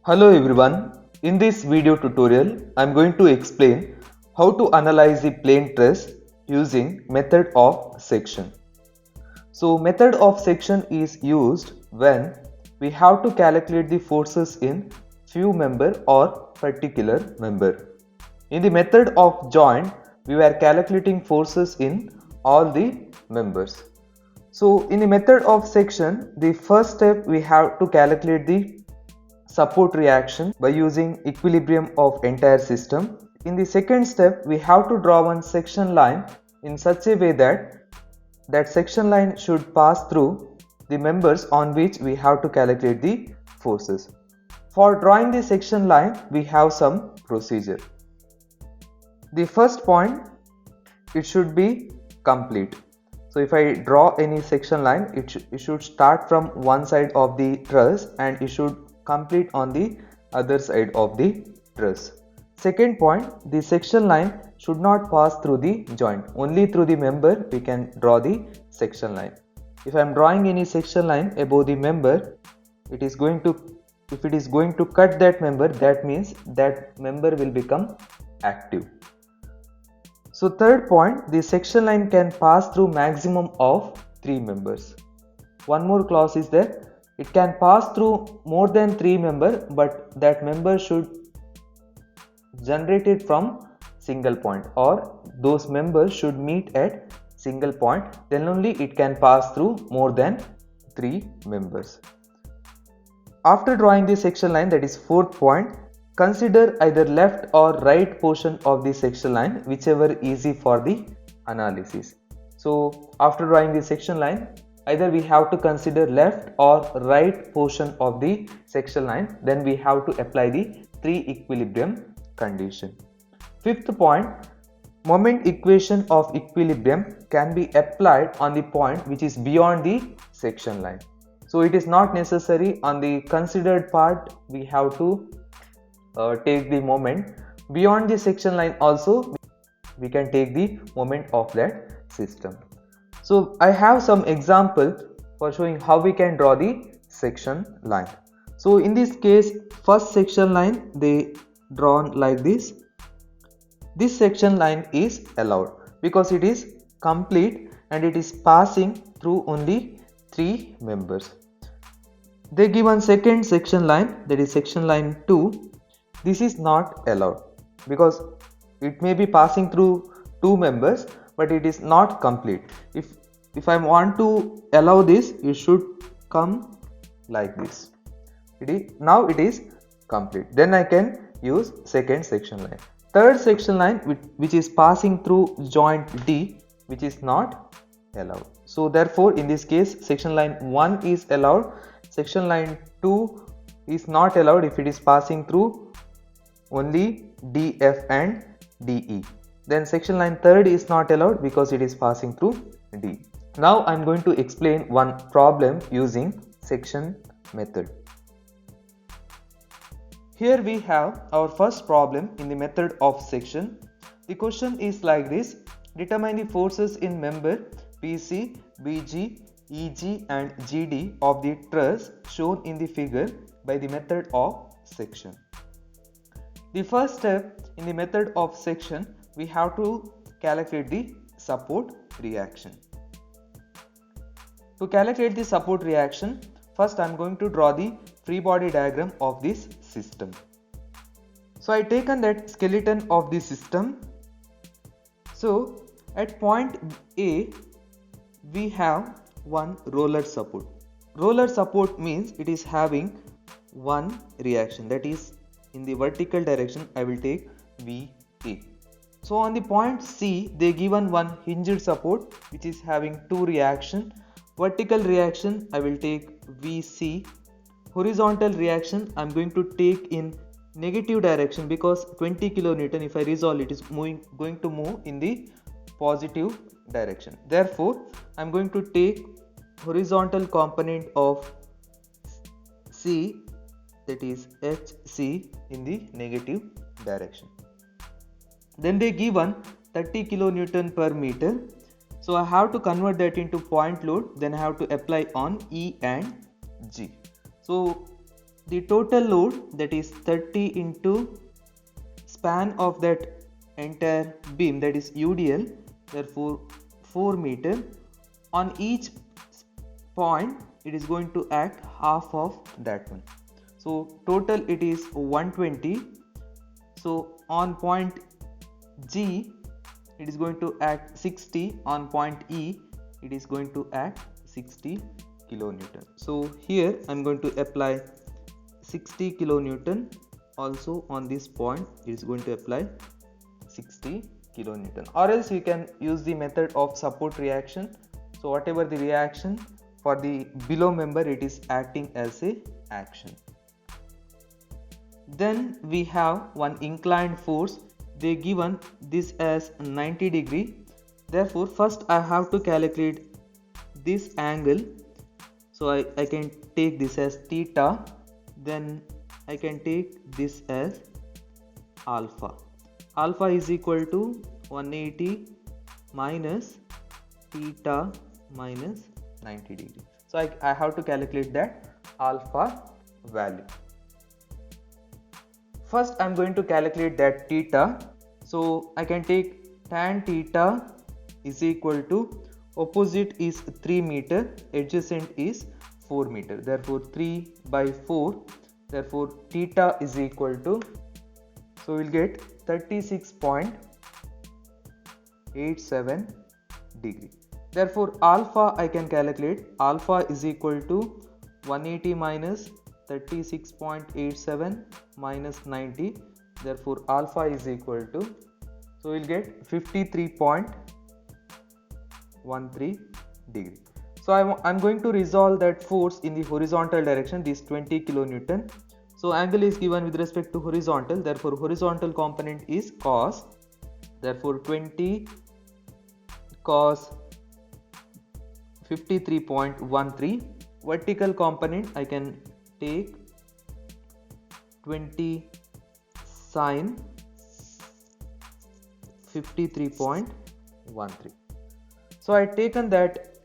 Hello everyone, in this video tutorial I am going to explain how to analyze the plane truss using method of section. So method of section is used when we have to calculate the forces in few member or particular member. In the method of joint we were calculating forces in all the members. So in the method of section, the first step we have to calculate the support reaction by using equilibrium of entire system. In the second step, we have to draw one section line in such a way that section line should pass through the members on which we have to calculate the forces. For drawing the section line, we have some procedure. The first point, it should be complete. So if I draw any section line, it should start from one side of the truss and it should complete on the other side of the truss. Second point, the section line should not pass through the joint. Only through the member we can draw the section line. If I am drawing any section line above the member, if it is going to cut that member, that means that member will become active. So third point, the section line can pass through maximum of 3 members. One more clause is there. It can pass through more than 3 members, but that member should generate it from single point, or those members should meet at single point, then only it can pass through more than 3 members. After drawing the section line, that is fourth point, consider either left or right portion of the section line, whichever easy for the analysis. So after drawing the section line, either we have to consider left or right portion of the section line, then we have to apply the 3 equilibrium condition. Fifth point, moment equation of equilibrium can be applied on the point which is beyond the section line. So it is not necessary on the considered part we have to take the moment. Beyond the section line also we can take the moment of that system. So I have some example for showing how we can draw the section line. So in this case, first section line they drawn like this. This section line is allowed because it is complete and it is passing through only 3 members. They give one second section line, that is section line 2. This is not allowed because it may be passing through 2 members, but it is not complete. If I want to allow this, it should come like this. Now it is complete. Then I can use second section line. Third section line which is passing through joint D, which is not allowed. So therefore in this case section line 1 is allowed. Section line 2 is not allowed if it is passing through only DF and DE. Then section line 3rd is not allowed because it is passing through D. Now I am going to explain one problem using section method. Here we have our first problem in the method of section. The question is like this: determine the forces in member BC, BG, EG and GD of the truss shown in the figure by the method of section. The first step in the method of section, we have to calculate the support reaction. To calculate the support reaction, first I am going to draw the free body diagram of this system. So I taken that skeleton of the system. So at point A, we have one roller support. Roller support means it is having one reaction, that is in the vertical direction I will take VA. So on the point C, they given one hinged support which is having 2 reaction. Vertical reaction I will take VC. Horizontal reaction I am going to take in negative direction because 20 kilonewton, if I resolve it is going to move in the positive direction. Therefore I am going to take horizontal component of C, that is HC, in the negative direction. Then they given 30 kilonewton per meter. So I have to convert that into point load, then I have to apply on E and G. So the total load, that is 30 into span of that entire beam, that is UDL, therefore 4 meter. On each point it is going to act half of that one, so total it is 120. So on point G it is going to act 60, on point E it is going to act 60 kilonewton. So here I am going to apply 60 kilonewton. Also on this point it is going to apply 60 kilonewton, or else you can use the method of support reaction. So whatever the reaction for the below member, it is acting as a action. Then we have one inclined force. They given this as 90 degree. Therefore first I have to calculate this angle. So I can take this as theta, then I can take this as alpha. Alpha is equal to 180 minus theta minus 90 degree. So I have to calculate that alpha value. First I am going to calculate that theta. So I can take tan theta is equal to, opposite is 3 meter, adjacent is 4 meter, therefore 3 by 4, therefore theta is equal to, so we will get 36.87 degree. Therefore alpha I can calculate, alpha is equal to 180 minus 36.87 minus 90, therefore alpha is equal to, so we will get 53.13 degree. So I'm going to resolve that force in the horizontal direction, this 20 kilonewton. So angle is given with respect to horizontal, therefore horizontal component is cos, therefore 20 cos 53.13. Vertical component I can take 20 sin 53.13. So I taken that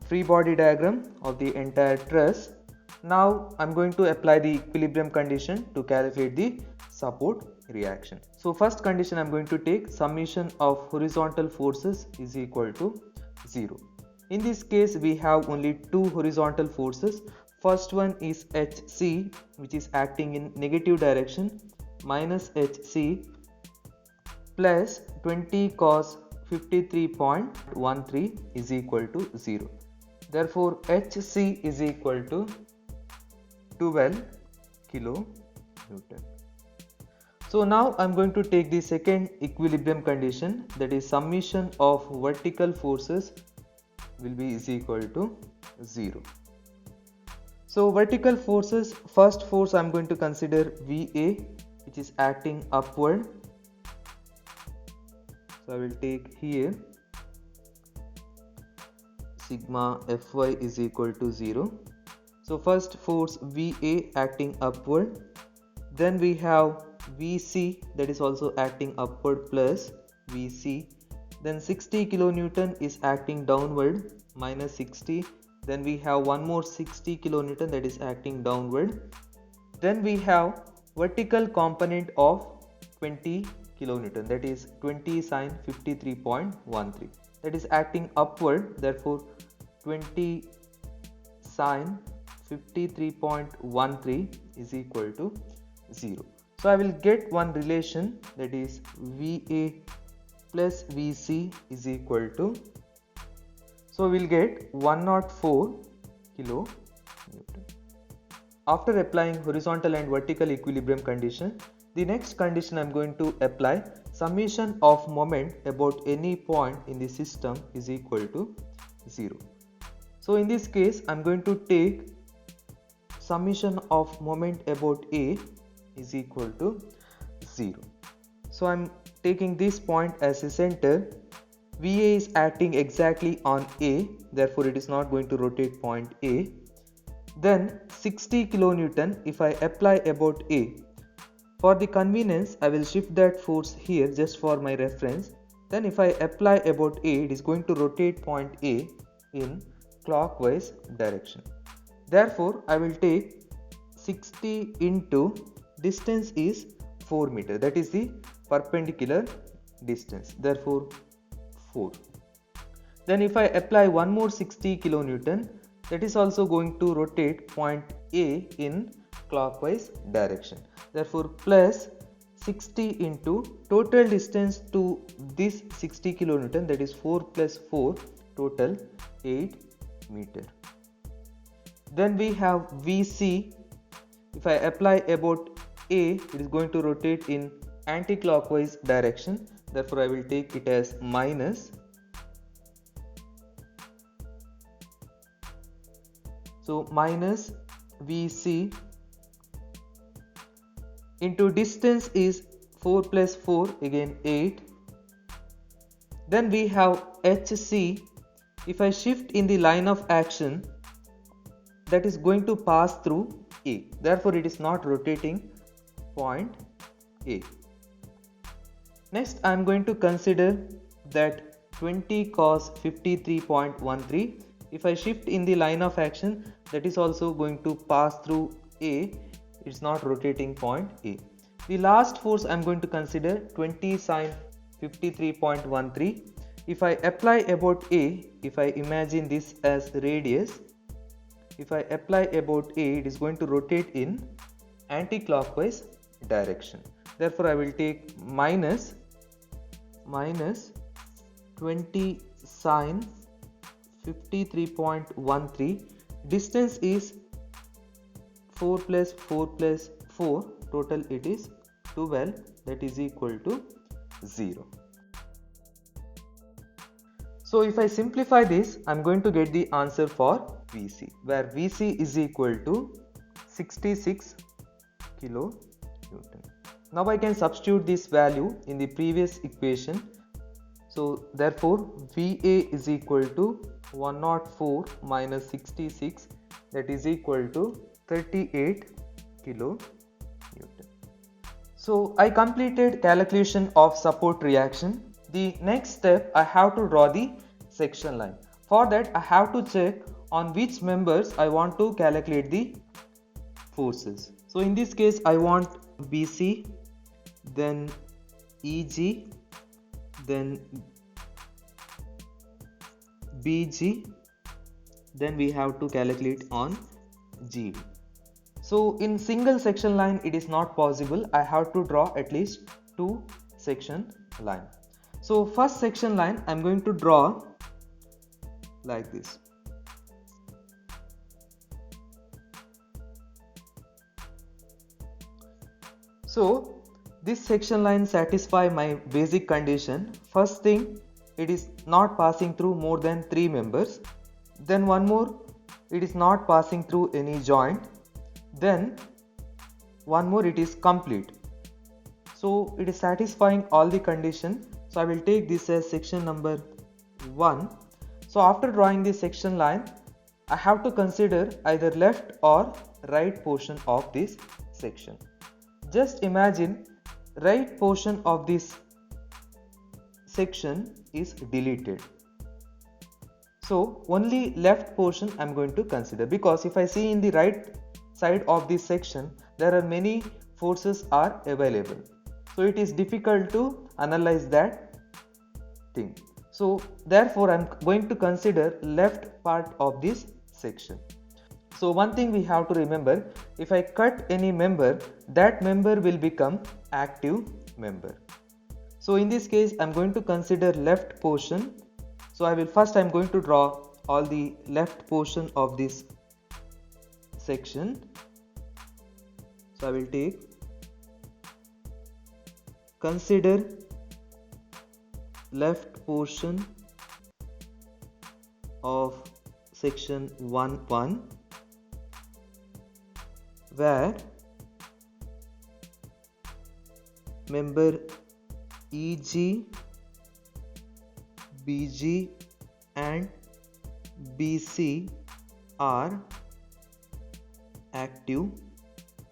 free body diagram of the entire truss. Now I'm going to apply the equilibrium condition to calculate the support reaction. So first condition I'm going to take, summation of horizontal forces is equal to 0. In this case we have only two horizontal forces. First one is HC, which is acting in negative direction, minus HC plus 20 cos 53.13 is equal to 0. Therefore HC is equal to 12 kilonewton. So now I am going to take the second equilibrium condition, that is summation of vertical forces will be is equal to 0. So vertical forces, first force I am going to consider VA, which is acting upward. So I will take here sigma Fy is equal to 0. So first force VA acting upward, then we have VC that is also acting upward plus VC, then 60 kilonewton is acting downward minus 60, then we have one more 60 kilonewton that is acting downward, then we have vertical component of 20 kilonewton, that is 20 sin 53.13, that is acting upward, therefore 20 sin 53.13 is equal to 0. So I will get one relation, that is VA plus VC is equal to, so we will get 104 kilonewton. After applying horizontal and vertical equilibrium condition, the next condition I am going to apply, summation of moment about any point in the system is equal to 0. So in this case I am going to take summation of moment about A is equal to 0. So I am taking this point as a center. VA is acting exactly on A, therefore it is not going to rotate point A. Then 60 kilonewton if I apply about A. For the convenience I will shift that force here just for my reference. Then if I apply about A, it is going to rotate point A in clockwise direction. Therefore I will take 60 into distance is 4 meter, that is the perpendicular distance, therefore 4. Then if I apply one more 60 kilonewton, that is also going to rotate point A in clockwise direction, therefore plus 60 into total distance to this 60 kilonewton, that is 4 plus 4, total 8 meter. Then we have VC. If I apply about A, it is going to rotate in anti-clockwise direction, therefore I will take it as minus. So minus VC into distance is 4 plus 4, again 8. Then we have HC. If I shift in the line of action, that is going to pass through A, therefore it is not rotating point A. Next I am going to consider that 20 cos 53.13. If I shift in the line of action, that is also going to pass through A, it's not rotating point A. The last force I am going to consider 20 sin 53.13. If I apply about A, if I imagine this as radius, if I apply about A, it is going to rotate in anti-clockwise direction, therefore I will take minus 20 sin 53.13. distance is 4 plus 4 plus 4, total it is 12, that is equal to 0. So if I simplify this, I am going to get the answer for VC, where VC is equal to 66 kilonewton. Now I can substitute this value in the previous equation. So therefore VA is equal to 104 minus 66, that is equal to 38 kilonewton. So I completed calculation of support reaction. The next step, I have to draw the section line. For that I have to check on which members I want to calculate the forces. So in this case I want BC, then EG, then BG, then we have to calculate on GD. So in single section line it is not possible, I have to draw at least 2 section line. So first section line I am going to draw like this. So this section line satisfy my basic condition. First thing, it is not passing through more than 3 members. Then one more, it is not passing through any joint. Then one more, it is complete. So it is satisfying all the condition. So I will take this as section number 1. So after drawing this section line, I have to consider either left or right portion of this section. Just imagine right portion of this section is deleted. So only left portion I am going to consider, because if I see in the right side of this section, there are many forces are available. So it is difficult to analyze that thing. So therefore I am going to consider left part of this section. So one thing we have to remember, if I cut any member, that member will become active member. So in this case I am going to consider left portion. So I am going to draw all the left portion of this section. So I will take, consider left portion of section 1 where member EG, BG and BC are active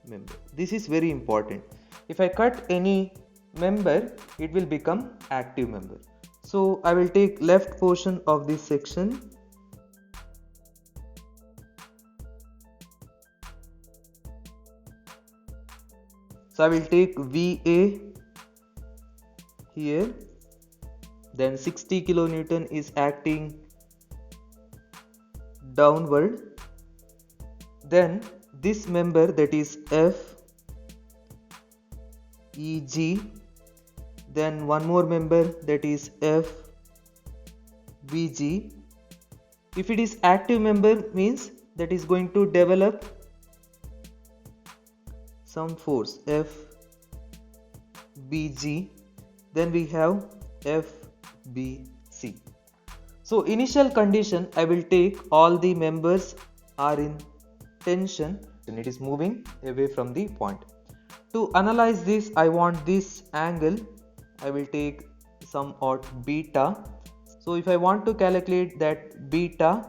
member. This is very important. If I cut any member, it will become active member. So I will take left portion of this section. So I will take VA here, then 60 kilonewton is acting downward, then this member, that is FEG, then one more member, that is FBG. If it is active member, means that is going to develop some force, FBG, then we have FBC. So initial condition, I will take all the members are in tension and it is moving away from the point. To analyze this, I want this angle, I will take some odd beta. So if I want to calculate that beta,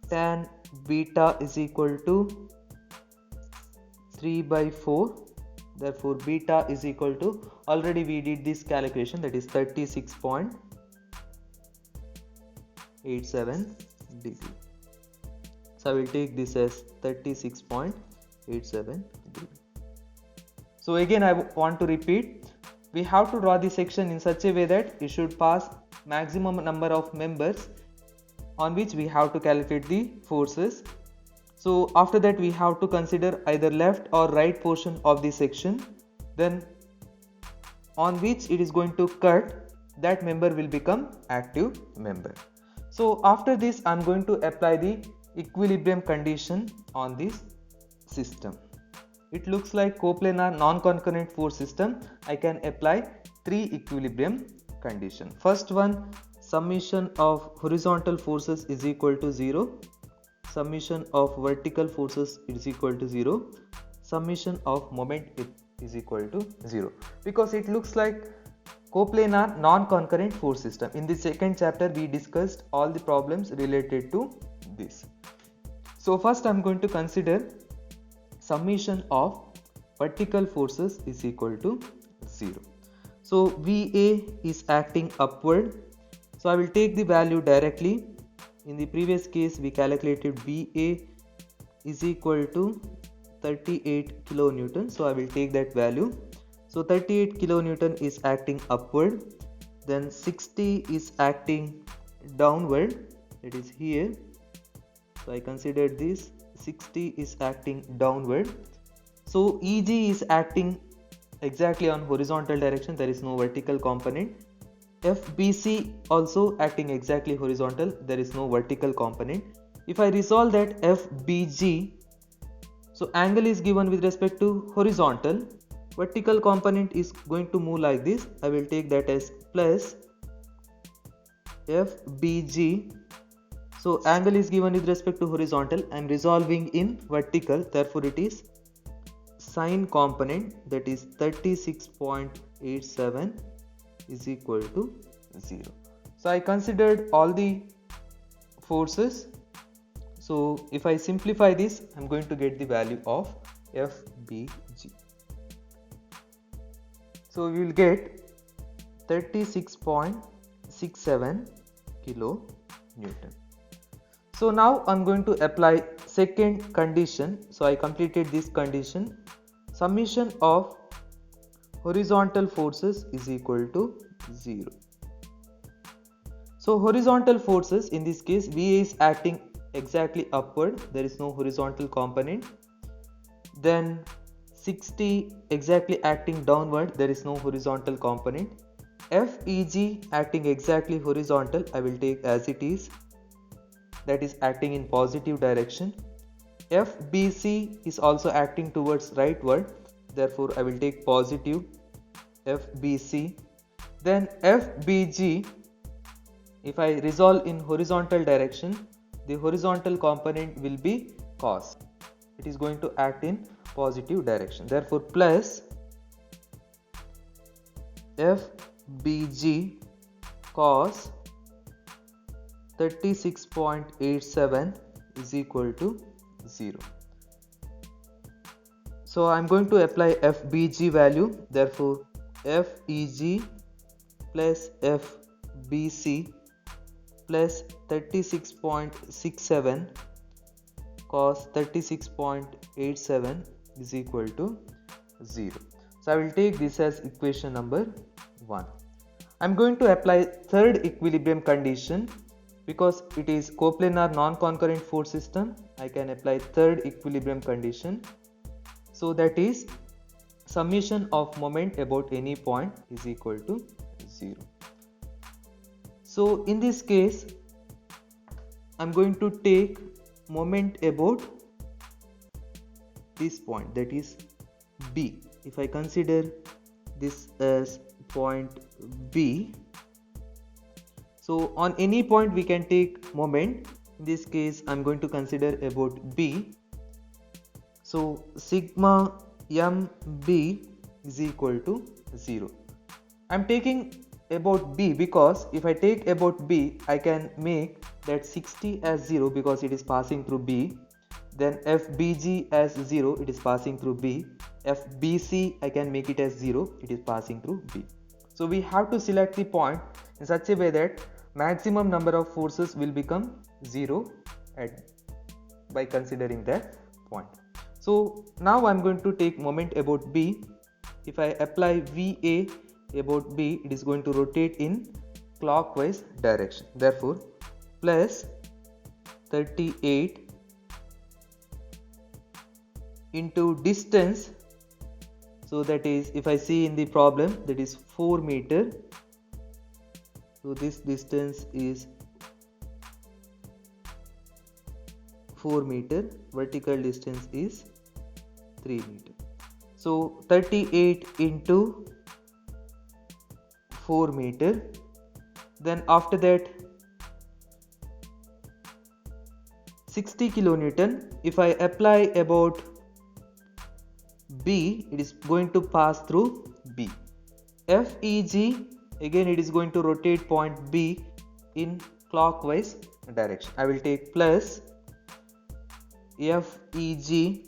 tan beta is equal to 3/4. Therefore beta is equal to, already we did this calculation, that is 36.87 degree. So I will take this as 36.87 degree. So again I want to repeat, we have to draw the section in such a way that it should pass maximum number of members on which we have to calculate the forces. So after that we have to consider either left or right portion of the section, then on which it is going to cut, that member will become active member. So after this I am going to apply the equilibrium condition on this system. It looks like coplanar non-concurrent force system. I can apply 3 equilibrium condition. First one, summation of horizontal forces is equal to 0, summation of vertical forces is equal to 0, summation of moment is equal to 0, because it looks like coplanar non-concurrent force system. In the second chapter we discussed all the problems related to this. So first I am going to consider summation of vertical forces is equal to 0. So VA is acting upward, so I will take the value directly. In the previous case we calculated VA is equal to 38 kilonewton, so I will take that value. So 38 kilonewton is acting upward, then 60 is acting downward, it is here. So I considered this, 60 is acting downward. So EG is acting exactly on horizontal direction, there is no vertical component. FBC also acting exactly horizontal, there is no vertical component. If I resolve that FBG, so angle is given with respect to horizontal, vertical component is going to move like this. I will take that as plus FBG. So angle is given with respect to horizontal, I am resolving in vertical, therefore it is sine component, that is 36.87 is equal to 0. So I considered all the forces. So if I simplify this, I am going to get the value of FBG. So we will get 36.67 kilonewton. So now I am going to apply second condition. So I completed this condition. Summation of horizontal forces is equal to 0. So horizontal forces, in this case VA is acting exactly upward, there is no horizontal component. Then 60 exactly acting downward, there is no horizontal component. FEG acting exactly horizontal, I will take as it is, that is acting in positive direction. FBC is also acting towards rightward, therefore I will take positive FBC. Then FBG, if I resolve in horizontal direction, the horizontal component will be cos, it is going to act in positive direction, therefore plus FBG cos 36.87 is equal to 0. So I am going to apply FBG value, therefore FEG plus FBC plus 36.67 cos 36.87 is equal to 0. So I will take this as equation number 1. I am going to apply third equilibrium condition. Because it is coplanar non-concurrent force system, I can apply third equilibrium condition. So that is summation of moment about any point is equal to 0. So in this case, I am going to take moment about this point, that is B. If I consider this as point B, so on any point we can take moment. In this case I am going to consider about B. So sigma mb is equal to 0. I am taking about B because if I take about B, I can make that 60 as 0 because it is passing through B. Then FBG as 0, it is passing through B. FBC, I can make it as 0, it is passing through B. So we have to select the point in such a way that maximum number of forces will become 0 by considering that point. So now I am going to take moment about B. If I apply VA about B, it is going to rotate in clockwise direction. Therefore, plus 38 into distance. So that is, if I see in the problem, that is 4 meter. So this distance is 4 meter, vertical distance is 3 meter. So 38 into 4 meter. Then after that 60 kilonewton. If I apply about B, it is going to pass through B. FEG, again it is going to rotate point B in clockwise direction. I will take plus FEG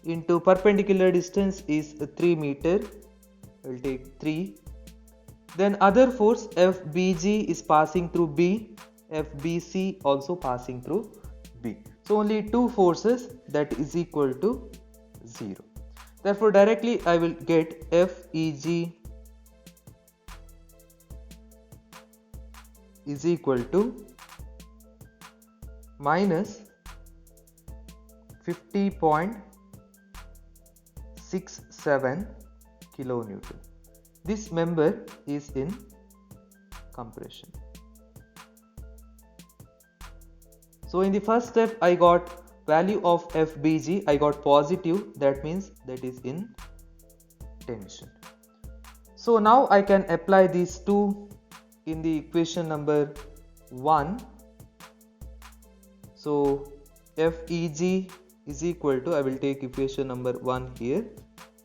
into perpendicular distance is 3 meter. I will take 3. Then other force FBG is passing through B, FBC also passing through B. So only two forces, that is equal to 0. Therefore directly I will get FEG is equal to minus 50.67 kilonewton. This member is in compression. So in the first step I got value of FBG, I got positive, that means that is in tension. So now I can apply these two in the equation number 1. So FEG is equal to, I will take equation number 1 here.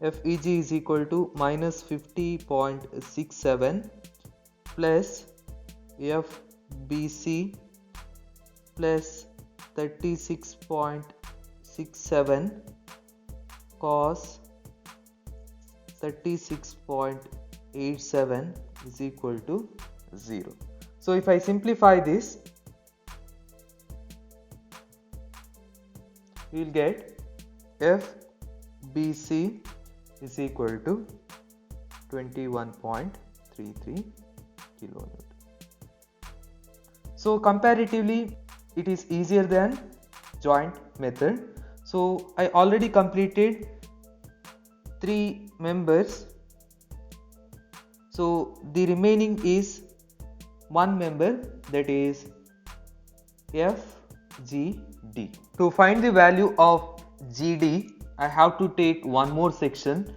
FEG is equal to minus 50.67 plus FBC plus 36.67 cos 36.87 is equal to 0. So if I simplify this, we will get FBC is equal to 21.33 kilonewton. So comparatively it is easier than joint method. So I already completed 3 members. So the remaining is one member, that is FGD. To find the value of GD, I have to take one more section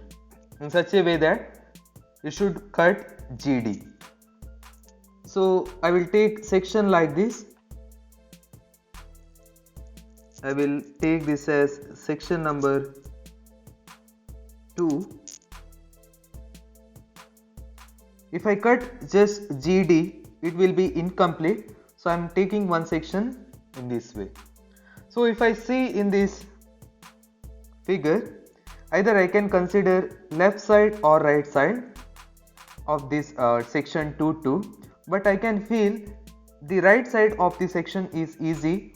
in such a way that you should cut GD. So I will take section like this. I will take this as section number 2. If I cut just GD, it will be incomplete. So I am taking one section in this way. So if I see in this figure, either I can consider left side or right side of this section 2, but I can feel the right side of the section is easy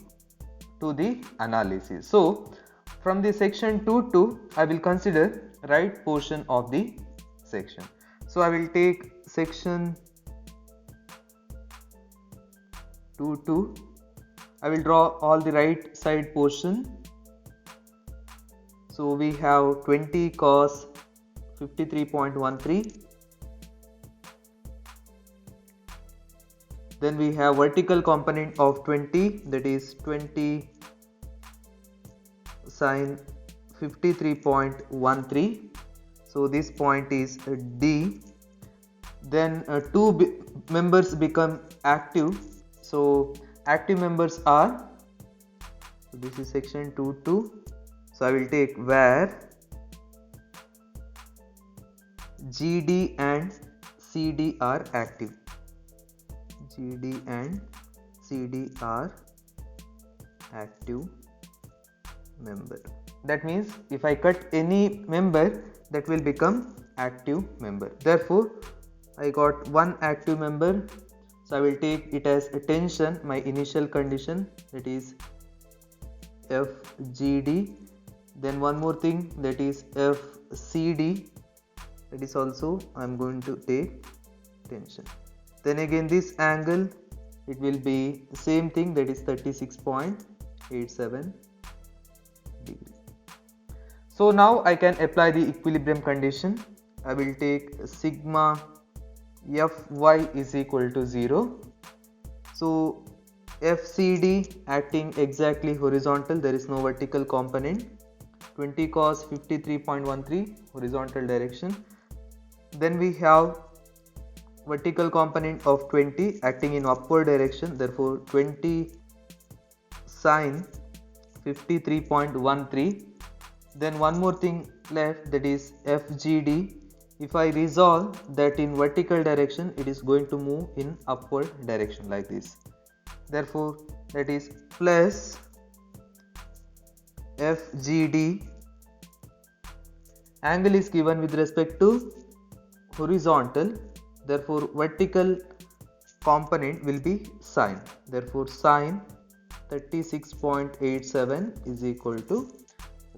to the analysis. So From the section 2 to I will consider right portion of the section. So I will take section 2 to I will draw all the right side portion. So we have 20 cos 53.13. Then we have vertical component of 20, that is 20 sin 53.13. So this point is D. Then two members become active. So active members are, so this is section 2.2. So I will take where GD and CD are active. GD and CD are active member. That means if I cut any member, that will become active member. Therefore I got one active member, so I will take it as a tension, my initial condition, that is FGD. Then one more thing, that is FCD, that is also I am going to take tension. Then again this angle, it will be same thing, that is 36.87 degree. So now I can apply the equilibrium condition. I will take sigma Fy is equal to 0. So FCD acting exactly horizontal, there is no vertical component. 20 cos 53.13 horizontal direction. Then we have vertical component of 20 acting in upward direction, therefore 20 sin 53.13. Then one more thing left, that is FGD. If I resolve that in vertical direction, it is going to move in upward direction like this. Therefore that is plus FGD. Angle is given with respect to horizontal, therefore vertical component will be sine. Therefore sine 36.87 is equal to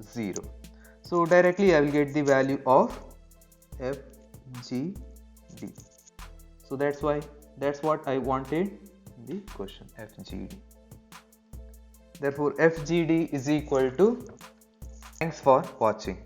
0. So directly I will get the value of FGD. So that's what I wanted in the question, FGD. Therefore FGD is equal to. Thanks for watching.